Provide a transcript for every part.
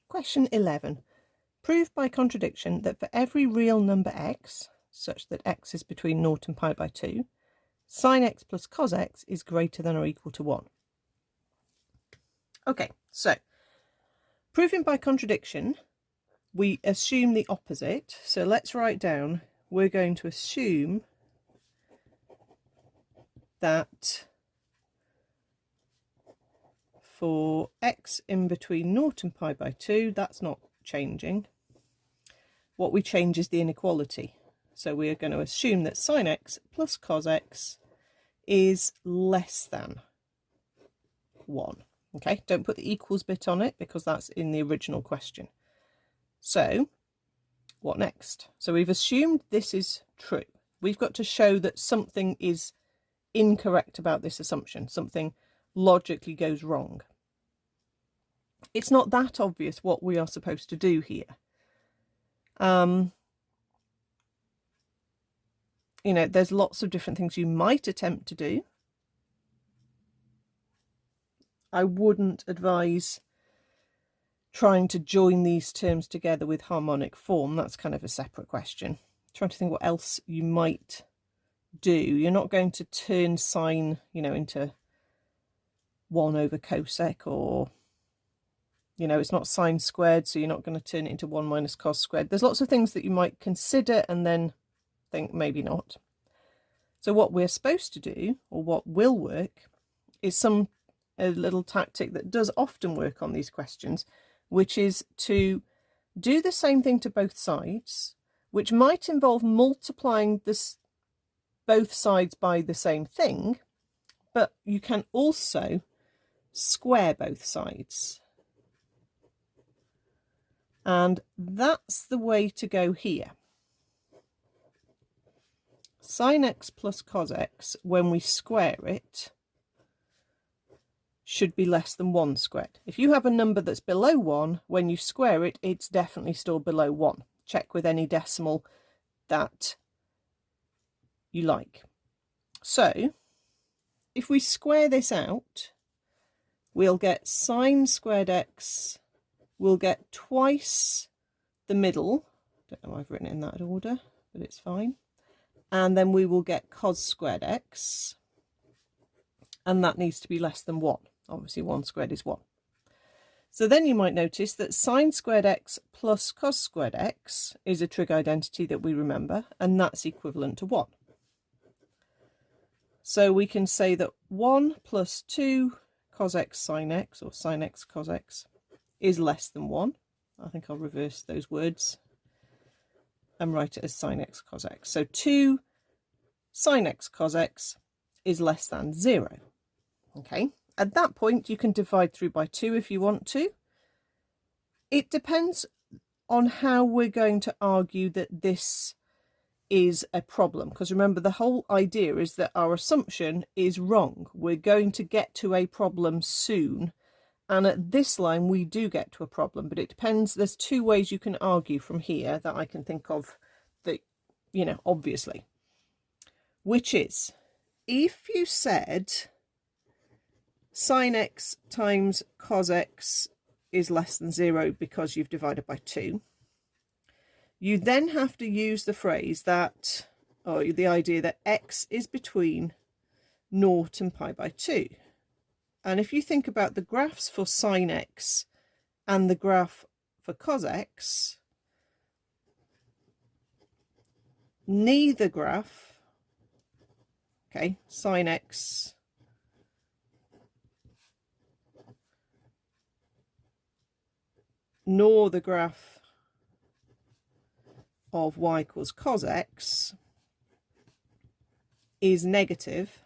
Question 11. Prove by contradiction that for every real number x, such that x is between 0 and pi by 2, sine x plus cos x is greater than or equal to 1. Okay, so proving by contradiction, we assume the opposite. So let's write down, we're going to assume that for x in between 0 and pi by 2, that's not changing. What we change is the inequality. So we are going to assume that sine x plus cos x is less than 1. Okay, don't put the equals bit on it because that's in the original question. So what next? So we've assumed this is true. We've got to show that something is incorrect about this assumption. Something logically goes wrong. It's not that obvious what we are supposed to do here. You know, there's lots of different things you might attempt to do. I wouldn't advise trying to join these terms together with harmonic form. That's kind of a separate question. I'm trying to think what else you might do. You're not going to turn sine, you know, into 1 over cosec, or, you know, it's not sine squared, so you're not going to turn it into 1 minus cos squared. There's lots of things that you might consider and then think maybe not. So what we're supposed to do, or what will work, is a little tactic that does often work on these questions, which is to do the same thing to both sides, which might involve multiplying both sides by the same thing, but you can also square both sides. And that's the way to go here. Sine x plus cos x, when we square it, should be less than 1 squared. If you have a number that's below 1, when you square it, it's definitely still below 1. Check with any decimal that you like. So if we square this out, we'll get sine squared x, we'll get twice the middle. Don't know why I've written it in that order, but it's fine. And then we will get cos squared x, and that needs to be less than 1. Obviously 1 squared is 1. So then you might notice that sine squared x plus cos squared x is a trig identity that we remember, and that's equivalent to 1. So we can say that 1 plus 2 cos x sine x, or sine x cos x, is less than 1. I think I'll reverse those words and write it as sine x cos x. So 2 sine x cos x is less than 0. Okay, at that point you can divide through by 2 if you want to. It depends on how we're going to argue that this is a problem, because remember, the whole idea is that our assumption is wrong. We're going to get to a problem soon, and at this line we do get to a problem, but it depends. There's 2 ways you can argue from here that I can think of, that, you know, obviously, which is, if you said sine x times cos x is less than 0 because you've divided by 2, you then have to use the phrase that, or the idea that x is between 0 and pi by 2. And if you think about the graphs for sine x and the graph for cos x, neither graph, okay, sine x nor the graph of y equals cos x is negative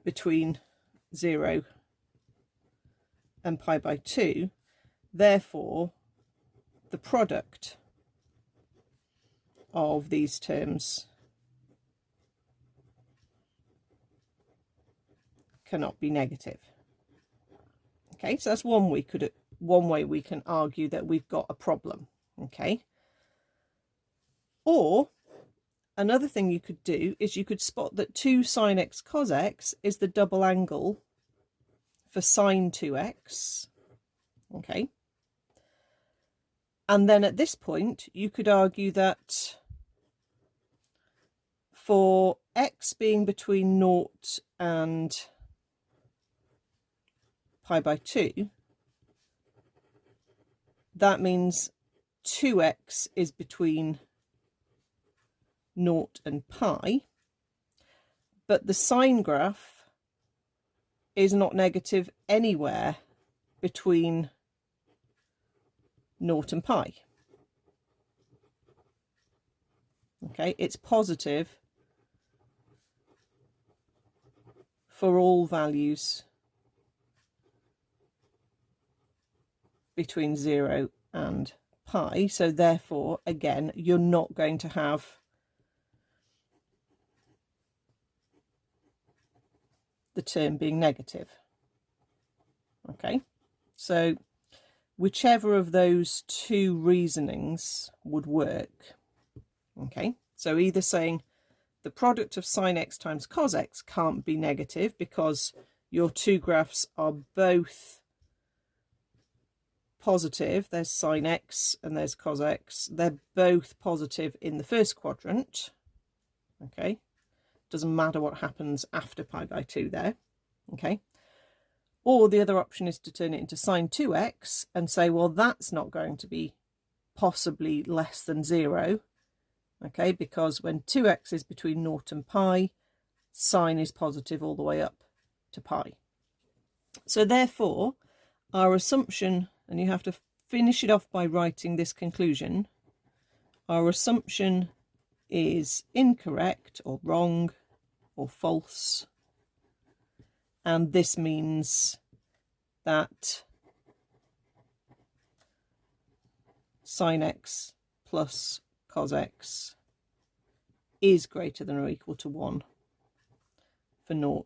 between 0 and pi by 2. Therefore, the product of these terms cannot be negative. Okay, so that's one way we can argue that we've got a problem. Okay, or another thing you could do is you could spot that 2 sine x cos x is the double angle for sine 2x, okay? And then at this point, you could argue that for x being between 0 and pi by 2, that means 2x is between 0 and pi, but the sine graph is not negative anywhere between 0 and pi. Okay, it's positive for all values between 0 and pi. So therefore, again, you're not going to have the term being negative. Okay, so whichever of those two reasonings would work. Okay, so either saying the product of sine x times cos x can't be negative because your two graphs are both positive. There's sine x and there's cos x. They're both positive in the first quadrant. Okay, doesn't matter what happens after pi by 2 there. Okay, or the other option is to turn it into sine 2x and say, well, that's not going to be possibly less than 0. Okay, because when 2x is between 0 and pi, sine is positive all the way up to pi. So therefore, our assumption, and you have to finish it off by writing this conclusion, our assumption is incorrect or wrong or false. And this means that sine x plus cos x is greater than or equal to 1 for 0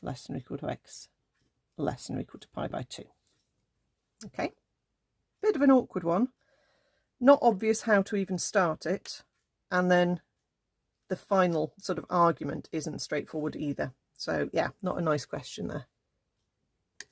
less than or equal to x less than or equal to pi by 2. Okay, bit of an awkward one, not obvious how to even start it, and then the final sort of argument isn't straightforward either. So yeah, not a nice question there.